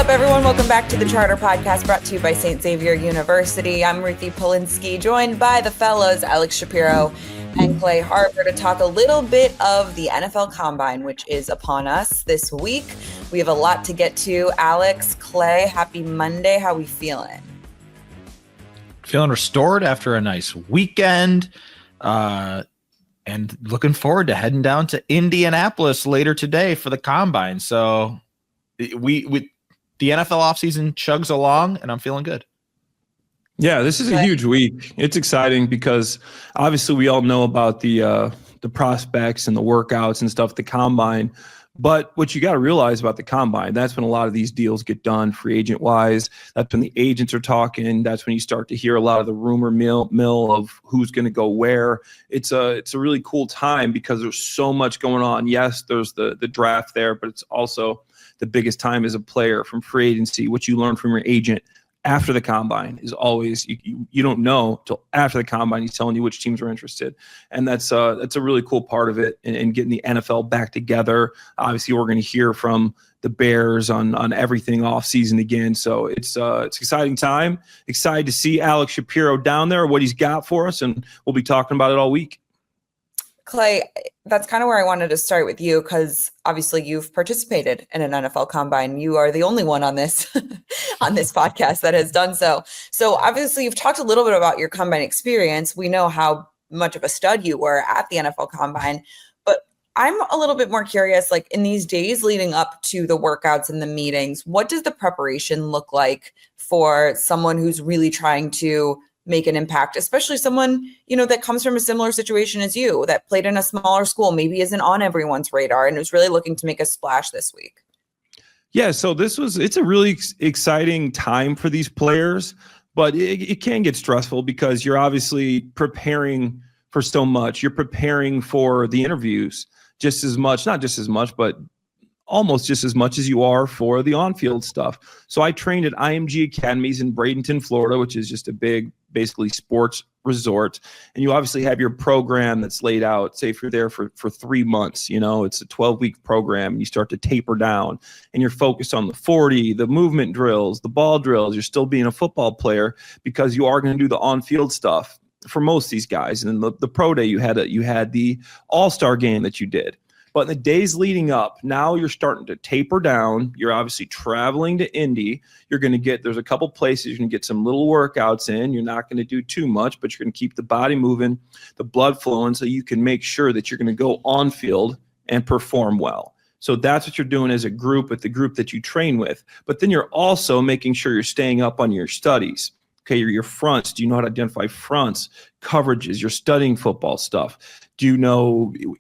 up, everyone? Welcome back to the Charter Podcast, brought to you by St. Xavier University. I'm Ruthie Polinsky, joined by the fellows Alex Shapiro and 𝗗cie𝗰𝗶𝗹 to talk a little bit of the NFL Combine, which is upon us this week. We have a lot to get to. Alex, 𝗗cie, happy Monday. How we feeling? Feeling restored after a nice weekend, and looking forward to heading down to Indianapolis later today for the Combine. So we the NFL offseason chugs along, and I'm feeling good. Yeah, this is a huge week. It's exciting because obviously we all know about the prospects and the workouts and stuff, the Combine. But what you got to realize about the Combine, that's when a lot of these deals get done free agent wise. That's when the agents are talking. That's when you start to hear a lot of the rumor mill of who's going to go where. It's a really cool time because there's so much going on. Yes, there's the draft there, but it's also the biggest time as a player from free agency. What you learn from your agent after the Combine is always, you don't know till after the Combine he's telling you which teams are interested. And that's a really cool part of it, and getting the NFL back together. Obviously, we're going to hear from the Bears on everything off season again. So it's an exciting time. Excited to see Alex Shapiro down there, what he's got for us, and we'll be talking about it all week. 𝗗cie, that's kind of where I wanted to start with you, because obviously you've participated in an NFL Combine. You are the only one on this on this podcast that has done so. So obviously you've talked a little bit about your Combine experience. We know how much of a stud you were at the NFL Combine, but I'm a little bit more curious, like in these days leading up to the workouts and the meetings, what does the preparation look like for someone who's really trying to make an impact, especially someone, that comes from a similar situation as you, that played in a smaller school, maybe isn't on everyone's radar, and is really looking to make a splash this week? Yeah, so it's a really exciting time for these players, but it can get stressful because you're obviously preparing for so much. You're preparing for the interviews just as much, not just as much, but almost just as much as you are for the on-field stuff. So I trained at IMG Academies in Bradenton, Florida, which is just a big, basically sports resort. And you obviously have your program that's laid out. Say if you're there for 3 months, it's a 12-week program, and you start to taper down, and you're focused on the 40, the movement drills, the ball drills. You're still being a football player because you are going to do the on-field stuff for most of these guys. And then the pro day, you had the all-star game that you did. But in the days leading up, now you're starting to taper down. You're obviously traveling to Indy. There's a couple places you're going to get some little workouts in. You're not going to do too much, but you're going to keep the body moving, the blood flowing, so you can make sure that you're going to go on field and perform well. So that's what you're doing as a group with the group that you train with. But then you're also making sure you're staying up on your studies. Okay, your fronts. Do you know how to identify fronts, coverages? You're studying football stuff. Do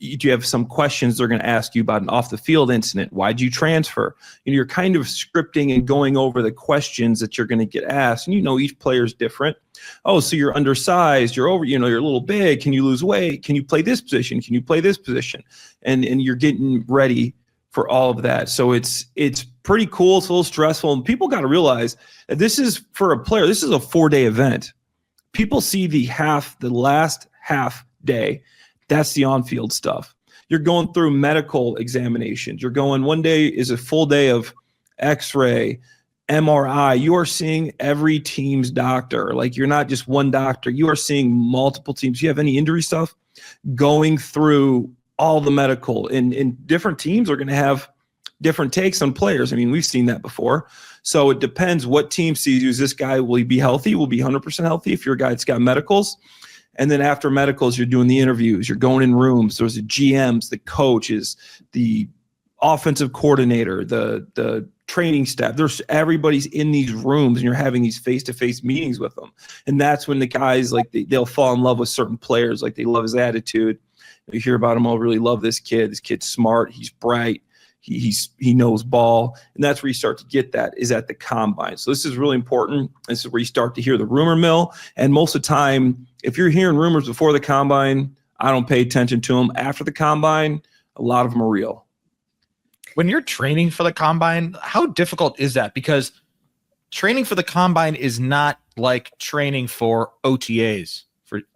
you have some questions they're going to ask you about an off-the-field incident? Why'd you transfer? You're kind of scripting and going over the questions that you're going to get asked. And each player's different. Oh, so you're undersized. You're over. You're a little big. Can you lose weight? Can you play this position? Can you play this position? And you're getting ready for all of that. So it's pretty cool. It's a little stressful. And people got to realize that this is, for a player, this is a 4-day event. People see the last half day. That's the on-field stuff. You're going through medical examinations. One day is a full day of X-ray, MRI. You are seeing every team's doctor. Like, you're not just one doctor. You are seeing multiple teams. You have any injury stuff, going through all the medical. And different teams are going to have different takes on players. I mean, we've seen that before. So it depends what team sees you. Is this guy, will he be healthy? Will be 100% healthy if you're a guy that's got medicals? And then after medicals, you're doing the interviews. You're going in rooms. There's the GMs, the coaches, the offensive coordinator, the training staff. Everybody's in these rooms, and you're having these face-to-face meetings with them. And that's when the guys, like, they'll fall in love with certain players. Like, they love his attitude. You hear about him, oh, really love this kid. This kid's smart. He's bright. He knows ball. And that's where you start to get that, is at the Combine. So this is really important. This is where you start to hear the rumor mill. And most of the time, if you're hearing rumors before the Combine, I don't pay attention to them. After the Combine, a lot of them are real. When you're training for the Combine, how difficult is that? Because training for the Combine is not like training for OTAs.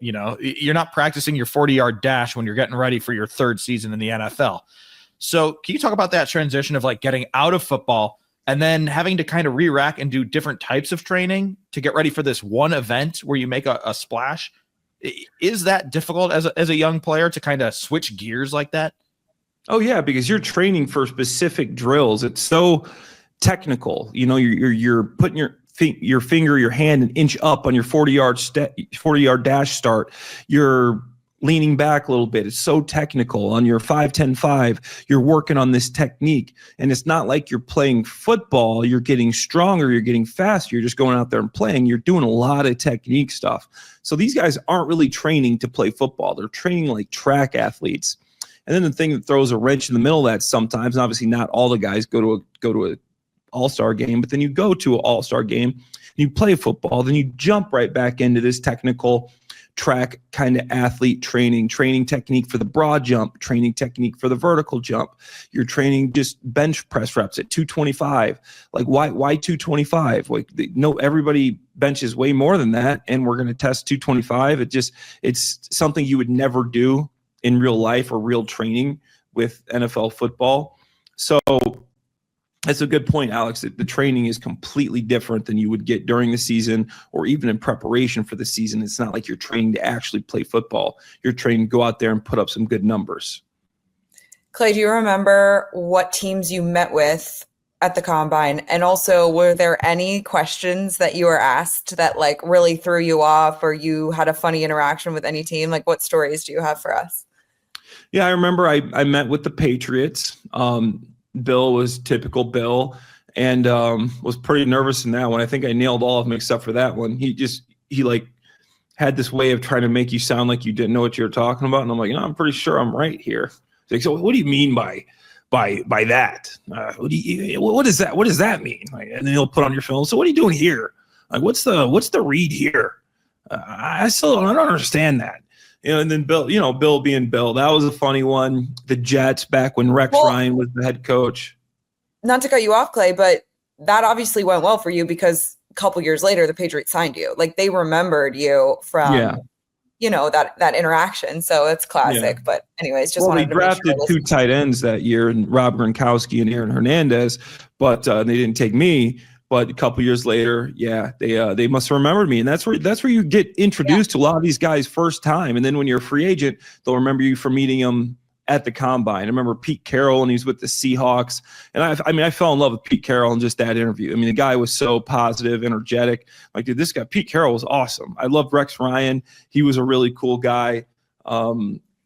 You're not practicing your 40-yard dash when you're getting ready for your third season in the NFL. So can you talk about that transition of like getting out of football, and then having to kind of re-rack and do different types of training to get ready for this one event where you make a splash. Is that difficult as a young player to kind of switch gears like that? Oh yeah, because you're training for specific drills. It's so technical. You know, you're putting your finger, your hand an inch up on your 40-yard dash start. You're leaning back a little bit. It's so technical. On your 5-10-5, you're working on this technique. And it's not like you're playing football. You're getting stronger. You're getting faster. You're just going out there and playing. You're doing a lot of technique stuff. So these guys aren't really training to play football. They're training like track athletes. And then the thing that throws a wrench in the middle of that sometimes, and obviously not all the guys go to a all-star game, but then you go to an all-star game and you play football, then you jump right back into this technical track kind of athlete training technique for the broad jump, training technique for the vertical jump. You're training just bench press reps at 225. Like why 225? Like no, everybody benches way more than that, and we're going to test 225. It's something you would never do in real life or real training with NFL football. So that's a good point, Alex. The training is completely different than you would get during the season or even in preparation for the season. It's not like you're training to actually play football. You're training to go out there and put up some good numbers. Clay, do you remember what teams you met with at the Combine? And also, were there any questions that you were asked that like really threw you off, or you had a funny interaction with any team? Like, what stories do you have for us? Yeah, I remember I met with the Patriots. Bill was typical Bill, and was pretty nervous in that one. I think I nailed all of them except for that one. He like had this way of trying to make you sound like you didn't know what you were talking about, and I'm like, I'm pretty sure I'm right here. He's like, so what do you mean by that? What does that mean? Like, and then he'll put on your film. So what are you doing here? Like, what's the read here? I don't understand that. And then Bill being Bill, that was a funny one. The Jets back when Rex Ryan was the head coach. Not to cut you off, Clay, but that obviously went well for you because a couple years later, the Patriots signed you. Like they remembered you from, that interaction. So it's classic. Yeah. But anyways, we drafted two tight ends that year, and Rob Gronkowski and Aaron Hernandez, but they didn't take me. But a couple years later, they must have remembered me, and that's where you get introduced to a lot of these guys first time. And then when you're a free agent, they'll remember you from meeting them at the Combine. I remember Pete Carroll, and he was with the Seahawks, and I fell in love with Pete Carroll in just that interview. I mean, the guy was so positive, energetic. Like, dude, this guy Pete Carroll was awesome. I loved Rex Ryan. He was a really cool guy.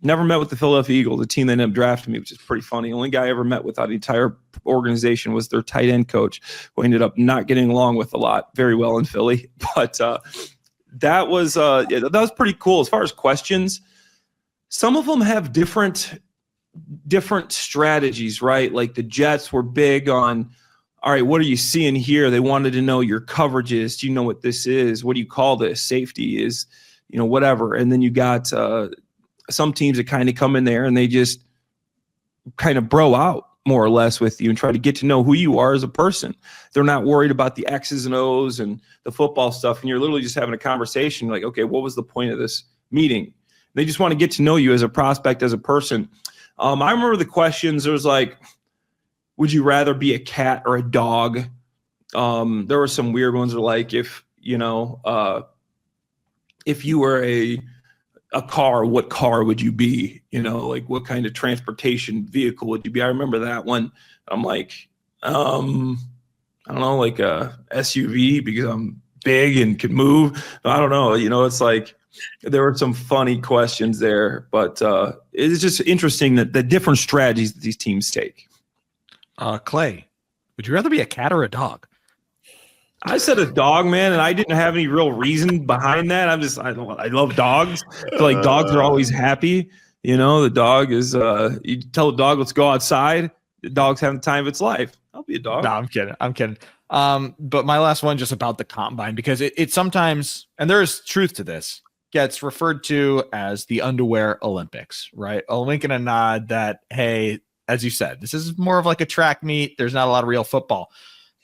Never met with the Philadelphia Eagles, the team that ended up drafting me, which is pretty funny. The only guy I ever met with out of the entire organization was their tight end coach, who ended up not getting along with a lot very well in Philly. But that was pretty cool. As far as questions, some of them have different strategies, right? Like the Jets were big on, all right, what are you seeing here? They wanted to know your coverages. Do you know what this is? What do you call this? Safety is, whatever. And then you got some teams that kind of come in there and they just kind of bro out more or less with you and try to get to know who you are as a person. They're not worried about the X's and O's and the football stuff. And you're literally just having a conversation like, okay, what was the point of this meeting? They just want to get to know you as a prospect, as a person. I remember the questions. There was like, would you rather be a cat or a dog? There were some weird ones. Or like, if you were a car, what car would you be? Like what kind of transportation vehicle would you be? I remember that one. I'm like, I don't know, like a SUV because I'm big and can move. I don't know. It's like there were some funny questions there, but it's just interesting that the different strategies that these teams take. Clay, would you rather be a cat or a dog? I said a dog, man, and I didn't have any real reason behind that. I love dogs. I feel like dogs are always happy. The dog is, you tell a dog, let's go outside. The dog's having the time of its life. I'll be a dog. No, I'm kidding. But my last one just about the Combine, because it sometimes, and there's truth to this, gets referred to as the underwear Olympics, right? A wink and a nod that, hey, as you said, this is more of like a track meet. There's not a lot of real football.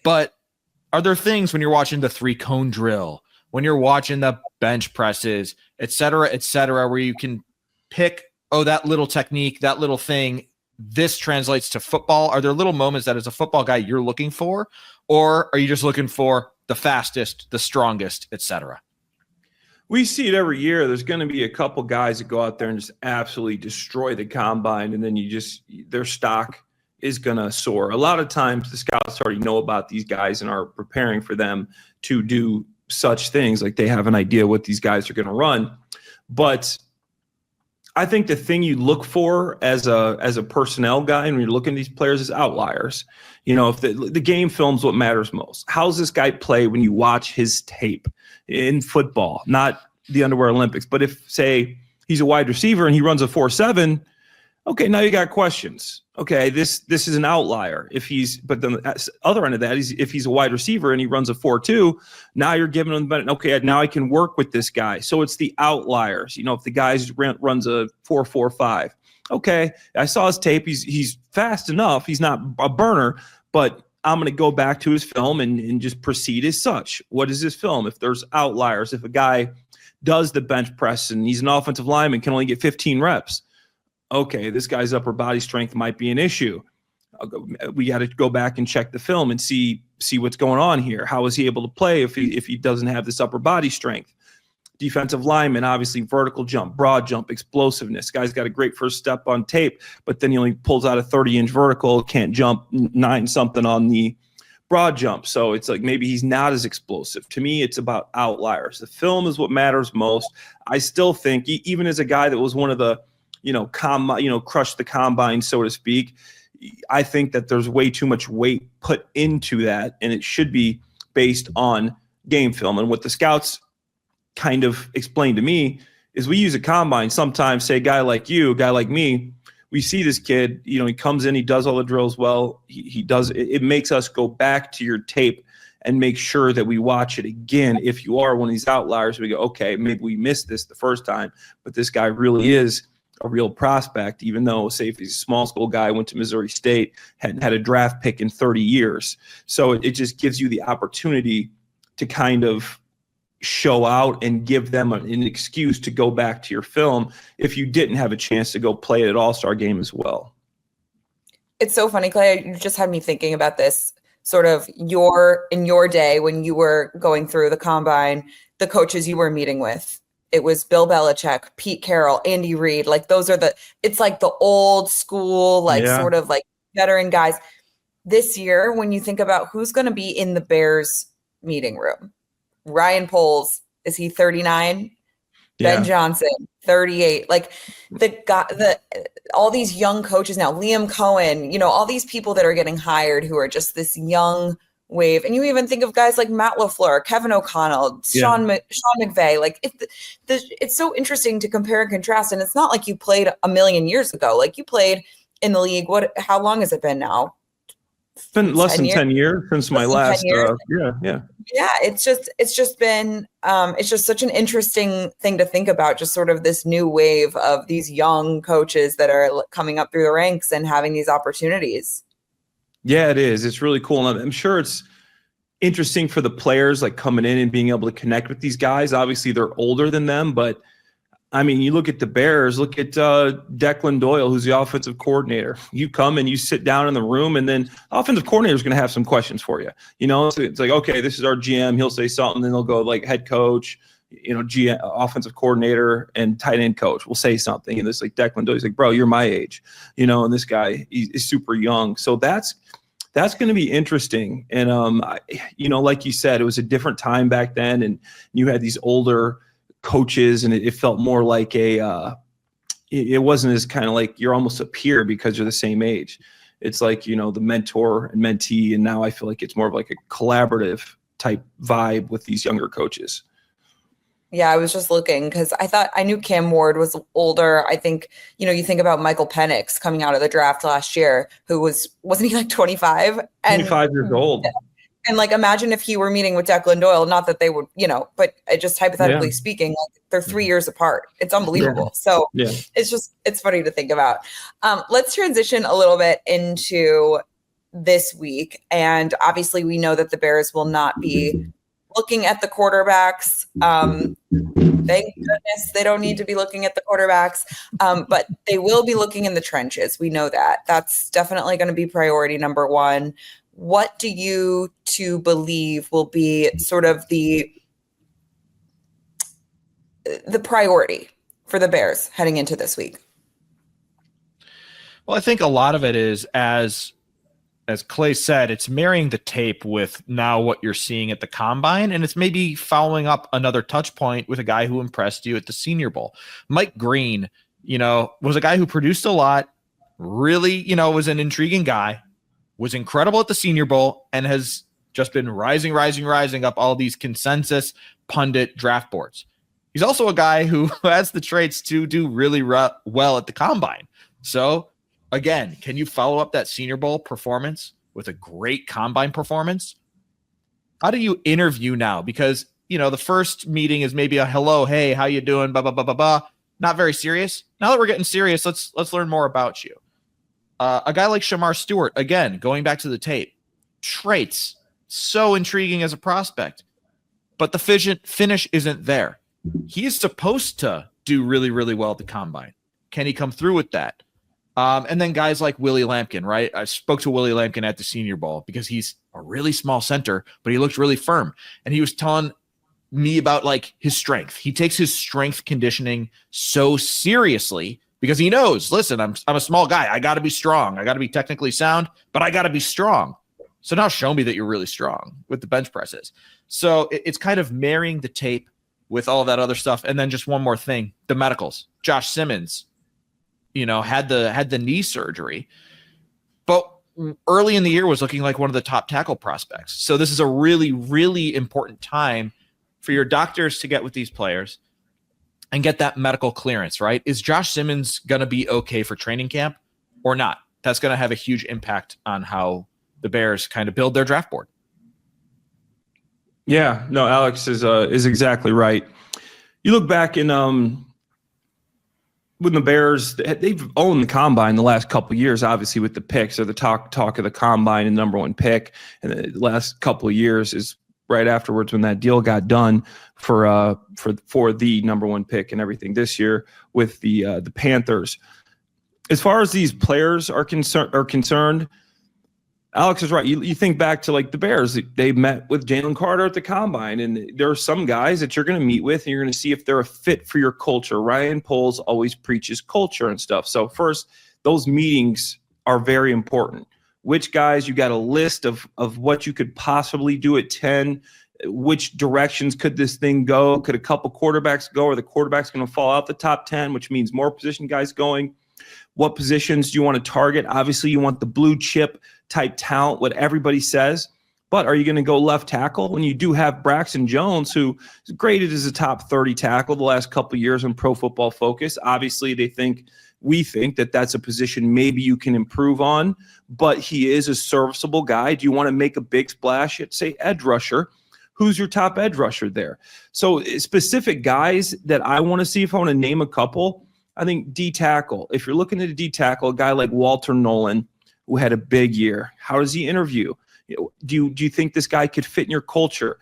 But are there things when you're watching the 3-cone drill, when you're watching the bench presses, et cetera, where you can pick, that little technique, that little thing this translates to football? Are there little moments that as a football guy you're looking for, or are you just looking for the fastest, the strongest, etc.? We see it every year. There's going to be a couple guys that go out there and just absolutely destroy the combine, and then their stock is going to soar. A lot of times the scouts already know about these guys and are preparing for them to do such things. Like they have an idea what these guys are going to run. But I think the thing you look for as a personnel guy and when you're looking at these players is outliers. If the game film's what matters most. How's this guy play when you watch his tape in football, not the Underwear Olympics? But if, say, he's a wide receiver and he runs a 4.7, okay, now you got questions. Okay, this is an outlier. But then the other end of that is if he's a wide receiver and he runs a 4.2, now you're giving him, okay, now I can work with this guy. So it's the outliers. If the guy runs a 4.45, okay, I saw his tape. He's fast enough. He's not a burner, but I'm going to go back to his film and just proceed as such. What is his film? If there's outliers, if a guy does the bench press and he's an offensive lineman, can only get 15 reps, okay, this guy's upper body strength might be an issue. We got to go back and check the film and see what's going on here. How is he able to play if he doesn't have this upper body strength? Defensive lineman, obviously vertical jump, broad jump, explosiveness. Guy's got a great first step on tape, but then he only pulls out a 30-inch vertical, can't jump 9-something on the broad jump. So it's like maybe he's not as explosive. To me, it's about outliers. The film is what matters most. I still think, even as a guy that was one of the crush the combine, so to speak, I think that there's way too much weight put into that, and it should be based on game film. And what the scouts kind of explained to me is we use a combine sometimes, say a guy like you, a guy like me, we see this kid, he comes in, he does all the drills well, he does, it makes us go back to your tape and make sure that we watch it again. If you are one of these outliers, we go, okay, maybe we missed this the first time, but this guy really is a real prospect, even though, say, if he's a small school guy, went to Missouri State, hadn't had a draft pick in 30 years. So it just gives you the opportunity to kind of show out and give them an excuse to go back to your film if you didn't have a chance to go play at All-Star game as well. It's so funny, Clay. You just had me thinking about this sort of in your day when you were going through the combine, the coaches you were meeting with. It was Bill Belichick, Pete Carroll, Andy Reid. Like those are it's like the old school, sort of like veteran guys. This year, when you think about who's going to be in the Bears meeting room, Ryan Poles, is he 39? Yeah. Ben Johnson, 38. Like all these young coaches now, Liam Cohen, all these people that are getting hired who are just this young wave. And you even think of guys like Matt LaFleur, Kevin O'Connell, Sean McVay. Like it's so interesting to compare and contrast. And it's not like you played a million years ago. Like you played in the league. How long has it been now? It's been less than 10 years since my last. Yeah. It's just been it's just such an interesting thing to think about. Just sort of this new wave of these young coaches that are coming up through the ranks and having these opportunities. Yeah, it is. It's really cool. And I'm sure it's interesting for the players like coming in and being able to connect with these guys. Obviously, they're older than them, but I mean, you look at the Bears, look at Declan Doyle, who's the offensive coordinator. You come and you sit down in the room, and then the offensive coordinator is going to have some questions for you. So it's like, okay, this is our GM. He'll say something, then they'll go like head coach, GM, offensive coordinator, and tight end coach will say something. And it's like Declan Doyle, he's like, bro, you're my age, and this guy is super young. So that's going to be interesting. And, like you said, it was a different time back then, and you had these older coaches, and it felt more like it wasn't as kind of like you're almost a peer because you're the same age. It's like, the mentor and mentee. And now I feel like it's more of like a collaborative type vibe with these younger coaches. Yeah, I was just looking because I knew Cam Ward was older. I think, you think about Michael Penix coming out of the draft last year, who wasn't he like 25? 25 years old. And like, imagine if he were meeting with Declan Doyle, not that they would, but just hypothetically speaking, like they're 3 years apart. It's unbelievable. Yeah. So it's funny to think about. Let's transition a little bit into this week. And obviously we know that the Bears will not be looking at the quarterbacks. Thank goodness they don't need to be looking at the quarterbacks, but they will be looking in the trenches. We know that. That's definitely going to be priority number one. What do you two believe will be sort of the priority for the Bears heading into this week? Well, I think a lot of it is, as Clay said, it's marrying the tape with now what you're seeing at the combine, and it's maybe following up another touch point with a guy who impressed you at the Senior Bowl. Mike Green, was a guy who produced a lot, really, was an intriguing guy, was incredible at the Senior Bowl, and has just been rising up all these consensus pundit draft boards. He's also a guy who has the traits to do really well at the combine. So, again, can you follow up that Senior Bowl performance with a great combine performance? How do you interview now? Because, the first meeting is maybe a hello, hey, how you doing, blah, blah, blah, blah, blah. Not very serious. Now that we're getting serious, let's learn more about you. A guy like 𝗗marr, again, going back to the tape, traits, so intriguing as a prospect, but the finish isn't there. He is supposed to do really, really well at the combine. Can he come through with that? And then guys like Willie Lampkin, right? I spoke to Willie Lampkin at the Senior Bowl because he's a really small center, but he looked really firm. And he was telling me about like his strength. He takes his strength conditioning so seriously because he knows, listen, I'm a small guy. I got to be strong. I got to be technically sound, but I got to be strong. So now show me that you're really strong with the bench presses. So it's kind of marrying the tape with all that other stuff. And then just one more thing, the medicals. Josh Simmons, had the knee surgery, but early in the year was looking like one of the top tackle prospects. So this is a really, really important time for your doctors to get with these players and get that medical clearance, right? Is Josh Simmons going to be okay for training camp or not? That's going to have a huge impact on how the Bears kind of build their draft board. Yeah, no, Alex is exactly right. You look back in when the Bears, they've owned the combine the last couple of years, obviously with the picks. They're the talk of the combine and number one pick. And the last couple of years is right afterwards when that deal got done for the number one pick and everything this year with the Panthers. As far as these players are concerned, Alex is right. You think back to like the Bears, they met with Jalen Carter at the combine, and there are some guys that you're going to meet with and you're going to see if they're a fit for your culture. Ryan Poles always preaches culture and stuff. So first, those meetings are very important. Which guys, you got a list of what you could possibly do at 10, which directions could this thing go? Could a couple quarterbacks go, or the quarterback's going to fall out the top 10, which means more position guys going? What positions do you want to target? Obviously, you want the blue chip type talent, what everybody says. But are you going to go left tackle when you do have Braxton Jones, who is graded as a top 30 tackle the last couple of years on Pro Football Focus? Obviously, we think that that's a position maybe you can improve on, but he is a serviceable guy. Do you want to make a big splash at, say, edge rusher? Who's your top edge rusher there? So specific guys that I want to see, if I want to name a couple, I think D tackle. If you're looking at a D tackle, a guy like Walter Nolan, who had a big year, how does he interview? Do you think this guy could fit in your culture?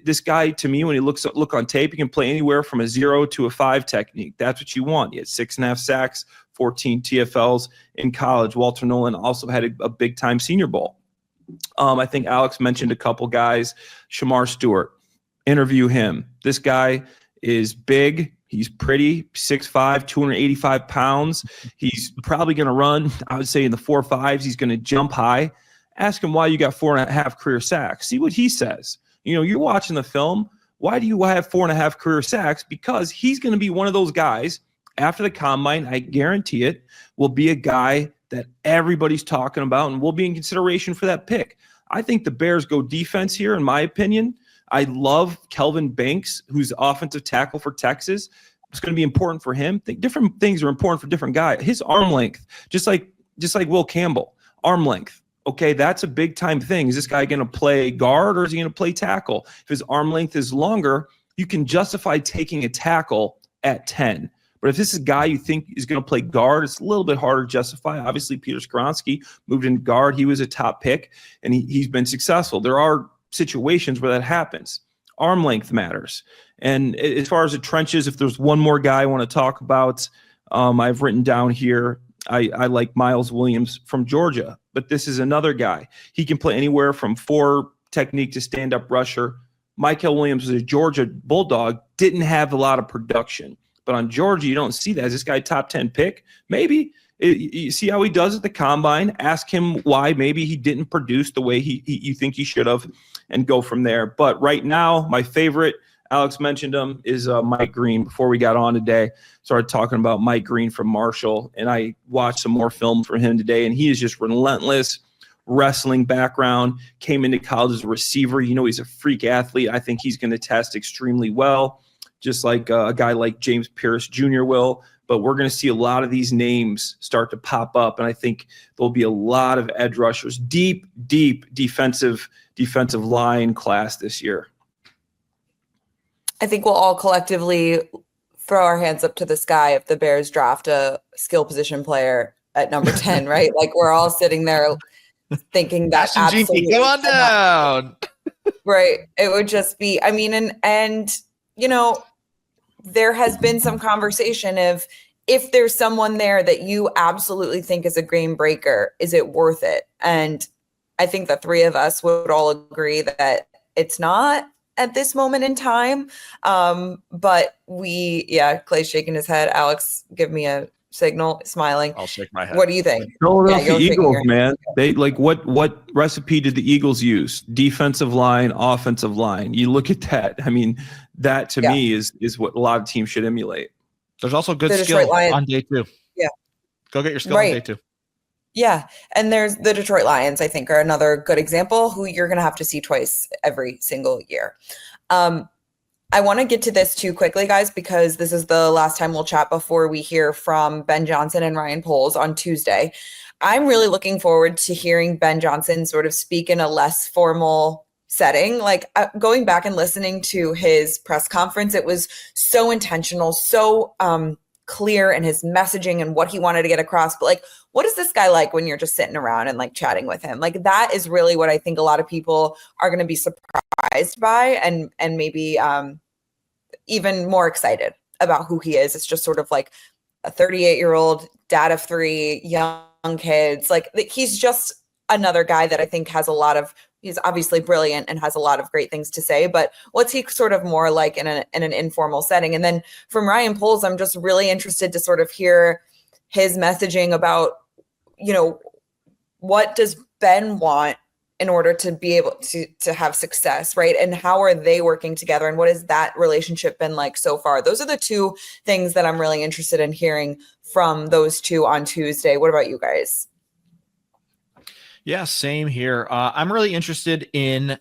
This guy, to me, when he look on tape, he can play anywhere from a 0 to a 5 technique. That's what you want. He had 6.5 sacks, 14 TFLs in college. Walter Nolan also had a big-time Senior Bowl. I think Alex mentioned a couple guys. 𝗗marr, interview him. This guy is big. He's pretty, 6'5", 285 pounds. He's probably going to run, I would say, in the 4.5s. He's going to jump high. Ask him why you got 4.5 career sacks. See what he says. You're watching the film. Why do you have 4.5 career sacks? Because he's going to be one of those guys after the combine, I guarantee it, will be a guy that everybody's talking about and will be in consideration for that pick. I think the Bears go defense here, in my opinion. I love Kelvin Banks, who's offensive tackle for Texas. It's going to be important for him. Different things are important for different guys. His arm length, just like Will Campbell, arm length. Okay, that's a big time thing. Is this guy going to play guard or is he going to play tackle? If his arm length is longer, you can justify taking a tackle at 10. But if this is a guy you think is going to play guard, it's a little bit harder to justify. Obviously, Peter Skoronski moved into guard. He was a top pick, and he's been successful. There are situations where that happens. arm length matters. And as far as the trenches, if there's one more guy I want to talk about, I've written down here, I like Miles Williams from Georgia, but this is another guy. He can play anywhere from 4 technique to stand-up rusher. Michael Williams was a Georgia Bulldog, didn't have a lot of production. But on Georgia, you don't see that. Is this guy top 10 pick? Maybe. You see how he does at the combine. Ask him why maybe he didn't produce the way you think he should have, and go from there. But right now, my favorite, Alex mentioned him, is Mike Green. Before we got on today, started talking about Mike Green from Marshall, and I watched some more film for him today, and he is just relentless. Wrestling background, came into college as a receiver. He's a freak athlete. I think he's going to test extremely well, just like a guy like James Pierce Jr. will. But we're going to see a lot of these names start to pop up, and I think there'll be a lot of edge rushers, deep defensive line class this year. I think we'll all collectively throw our hands up to the sky if the Bears draft a skill position player at number 10, right? Like, we're all sitting there thinking that absolutely, come on down. Right. It would just be, I mean, and there has been some conversation of, if there's someone there that you absolutely think is a game breaker, is it worth it? And I think the 3 of us would all agree that it's not at this moment in time. But Clay's shaking his head. Alex, give me a signal, smiling. I'll shake my head. What do you think? Philadelphia Eagles, man. They what recipe did the Eagles use? Defensive line, offensive line. You look at that. I mean, that to me is what a lot of teams should emulate. There's also good skill on day 2. Yeah. Go get your skill on day 2. Yeah. And there's the Detroit Lions, I think, are another good example, who you're going to have to see twice every single year. I want to get to this too quickly, guys, because this is the last time we'll chat before we hear from Ben Johnson and Ryan Poles on Tuesday. I'm really looking forward to hearing Ben Johnson sort of speak in a less formal setting. Like, going back and listening to his press conference, it was so intentional, so clear in his messaging and what he wanted to get across. But like, what is this guy like when you're just sitting around and like chatting with him? Like, that is really what I think a lot of people are going to be surprised by, and maybe even more excited about who he is. It's just sort of like a 38-year-old dad of 3 young kids. Like, he's just another guy that I think has he's obviously brilliant and has a lot of great things to say, but what's he sort of more like in an informal setting? And then from Ryan Poles, I'm just really interested to sort of hear his messaging about, what does Ben want in order to be able to have success, right? And how are they working together? And what has that relationship been like so far? Those are the 2 things that I'm really interested in hearing from those 2 on Tuesday. What about you guys? Yeah, same here. I'm really interested in,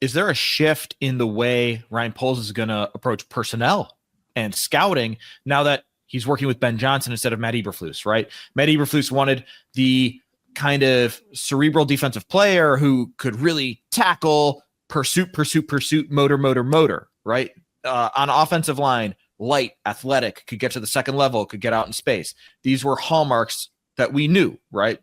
is there a shift in the way Ryan Poles is going to approach personnel and scouting now that he's working with Ben Johnson instead of Matt Eberflus, right? Matt Eberflus wanted the kind of cerebral defensive player who could really tackle, pursuit, motor, right? On offensive line, light, athletic, could get to the second level, could get out in space. These were hallmarks that we knew, right?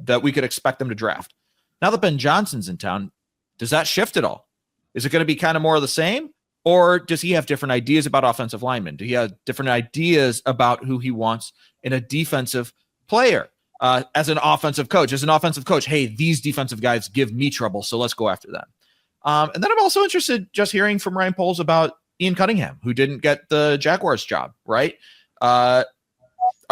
That we could expect them to draft. Now that Ben Johnson's in town, does that shift at all? Is it going to be kind of more of the same? Or does he have different ideas about offensive linemen? Do he have different ideas about who he wants in a defensive player? As an offensive coach, hey, these defensive guys give me trouble, so let's go after them. And then I'm also interested just hearing from Ryan Poles about Ian Cunningham, who didn't get the Jaguars job, right? Are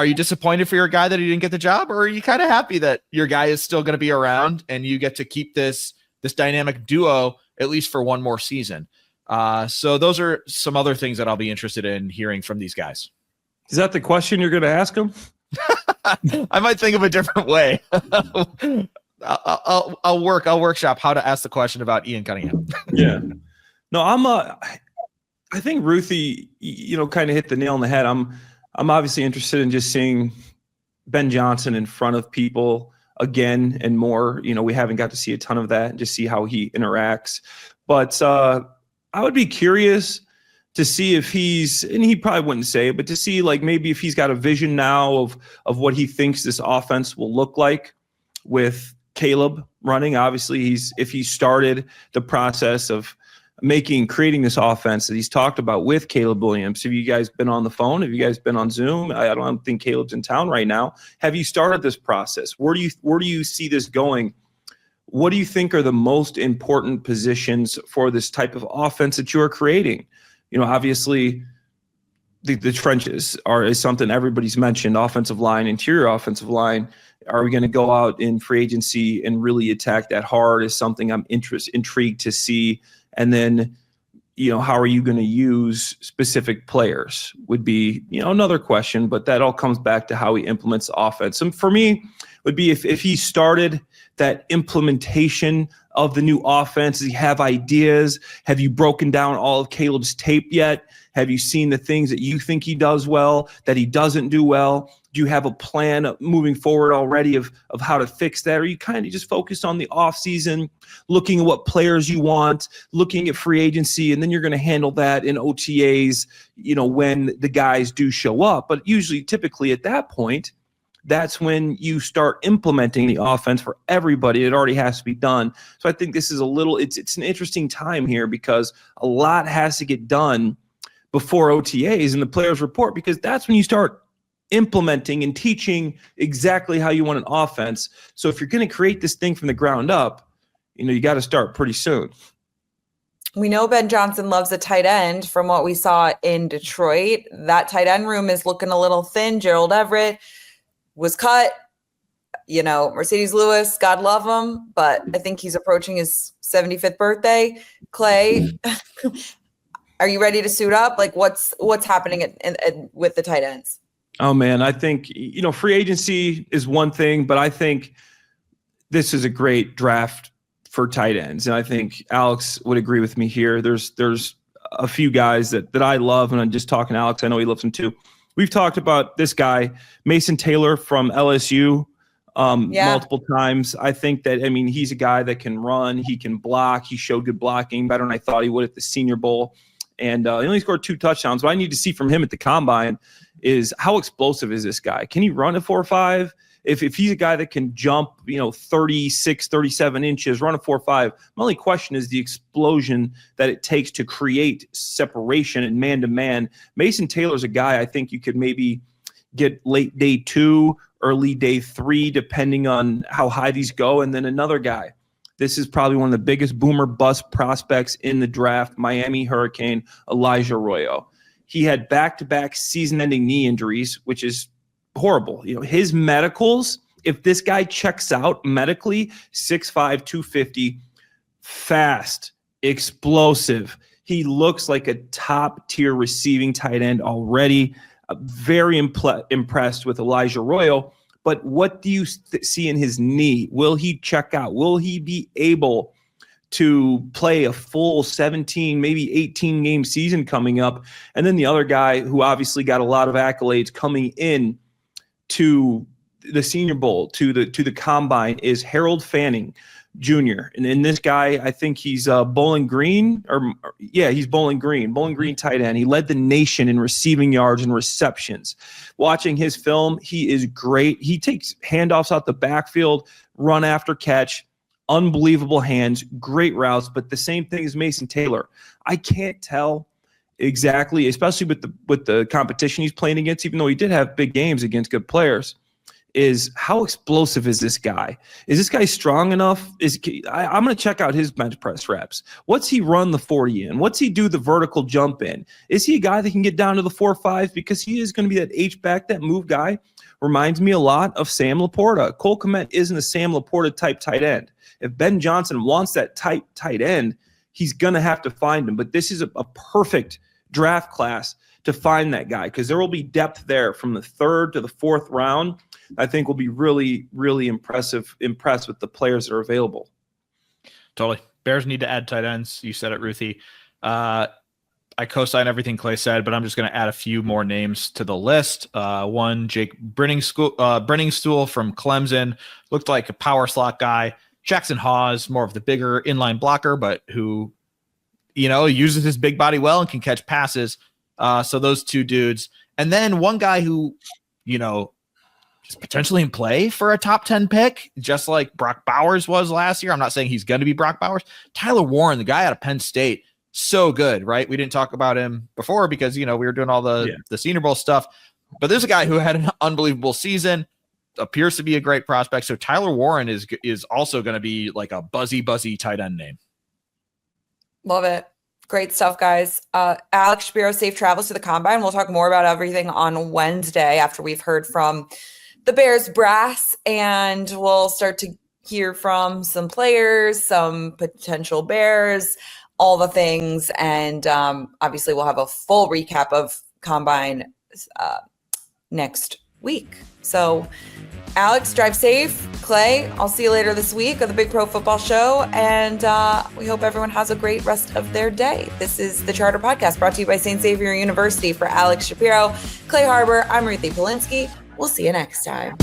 you disappointed for your guy that he didn't get the job, or are you kind of happy that your guy is still going to be around and you get to keep this dynamic duo at least for one more season? So those are some other things that I'll be interested in hearing from these guys. Is that the question you're going to ask him? I might think of a different way. I'll workshop how to ask the question about Ian Cunningham. Yeah. No, I think Ruthie, kind of hit the nail on the head. I'm obviously interested in just seeing Ben Johnson in front of people again and more. We haven't got to see a ton of that, just see how he interacts. But I would be curious to see if and he probably wouldn't say it, but to see like maybe if he's got a vision now of what he thinks this offense will look like with Caleb running. Obviously, if he started the process of creating this offense that he's talked about with Caleb Williams. Have you guys been on the phone? Have you guys been on Zoom? I don't think Caleb's in town right now. Have you started this process? Where do you see this going? What do you think are the most important positions for this type of offense that you are creating? Obviously the trenches is something everybody's mentioned. Offensive line, interior offensive line. Are we going to go out in free agency and really attack that hard is something I'm intrigued to see. And then, how are you going to use specific players would be, another question, but that all comes back to how he implements the offense. And for me would be if he started that implementation of the new offense. Does he have ideas? Have you broken down all of Caleb's tape yet? Have you seen the things that you think he does well, that he doesn't do well? Do you have a plan moving forward already of how to fix that? Or are you kind of just focused on the offseason, looking at what players you want, looking at free agency, and then you're going to handle that in OTAs, when the guys do show up? But usually, typically at that point, that's when you start implementing the offense for everybody. It already has to be done. So I think this is it's an interesting time here because a lot has to get done before OTAs and the players report, because that's when you start implementing and teaching exactly how you want an offense. So if you're going to create this thing from the ground up, you got to start pretty soon. We know Ben Johnson loves a tight end from what we saw in Detroit. That tight end room is looking a little thin. Gerald Everett was cut. Mercedes Lewis, God love him, but I think he's approaching his 75th birthday. Clay, are you ready to suit up? Like what's happening with the tight ends? Oh man, I think, free agency is one thing, but I think this is a great draft for tight ends. And I think Alex would agree with me here. There's a few guys that I love, and I'm just talking to Alex. I know he loves them too. We've talked about this guy, Mason Taylor from LSU, multiple times. I think that, he's a guy that can run, he can block. He showed good blocking, better than I thought he would at the Senior Bowl. And he only scored 2 touchdowns. What I need to see from him at the Combine is how explosive is this guy? Can he run a 4.5? If he's a guy that can jump, 36, 37 inches, run a 4.5, my only question is the explosion that it takes to create separation and man-to-man. Mason Taylor's a guy I think you could maybe get late day 2, early day 3, depending on how high these go. And then another guy. This is probably one of the biggest boomer bust prospects in the draft, Miami Hurricane, Elijah Arroyo. He had back-to-back season-ending knee injuries, which is horrible. His medicals, if this guy checks out medically, 6'5", 250, fast, explosive. He looks like a top-tier receiving tight end already. Very impressed with Elijah Arroyo. But what do you see in his knee? Will he check out? Will he be able to play a full 17, maybe 18 game season coming up? And then the other guy who obviously got a lot of accolades coming in to the Senior Bowl, to the Combine, is Harold Fanning Jr. And this guy, I think he's Bowling Green, he's Bowling Green tight end. He led the nation in receiving yards and receptions. Watching his film, he is great. He takes handoffs out the backfield, run after catch, unbelievable hands, great routes. But the same thing as Mason Taylor. I can't tell exactly, especially with the competition he's playing against, even though he did have big games against good players, is how explosive is this guy? Is this guy strong enough? I'm going to check out his bench press reps. What's he run the 40 in? What's he do the vertical jump in? Is he a guy that can get down to the 4.5? Because he is going to be that H-back, that move guy. Reminds me a lot of Sam Laporta. Cole Kmet isn't a Sam Laporta type tight end. If Ben Johnson wants that type tight end, he's going to have to find him. But this is a perfect draft class to find that guy, because there will be depth there from the 3rd to the 4th round. I think will be really, really impressed with the players that are available. Totally. Bears need to add tight ends. You said it, Ruthie. I co-sign everything Clay said, but I'm just going to add a few more names to the list. One, Jake Brenningstool from Clemson, looked like a power slot guy. Jackson Hawes, more of the bigger inline blocker, but who, uses his big body well and can catch passes. So those 2 dudes. And then one guy who, is potentially in play for a top 10 pick, just like Brock Bowers was last year. I'm not saying he's going to be Brock Bowers. Tyler Warren, the guy out of Penn State, so good, right? We didn't talk about him before because, we were doing all the Senior Bowl stuff, but there's a guy who had an unbelievable season, appears to be a great prospect. So Tyler Warren is also going to be like a buzzy tight end name. Love it. Great stuff, guys. 𝗦liche 𝗰𝗶𝗹 safe travels to the combine. We'll talk more about everything on Wednesday after we've heard from the Bears brass, and we'll start to hear from some players, some potential Bears, all the things. And obviously we'll have a full recap of combine next week. So Alex, drive safe. Clay, I'll see you later this week on the Big Pro Football Show. And we hope everyone has a great rest of their day. This is the Charter Podcast brought to you by St. Xavier University. For 𝗦liche 𝗰𝗶𝗹, Clay Harbor, I'm Ruthie Polinsky. We'll see you next time.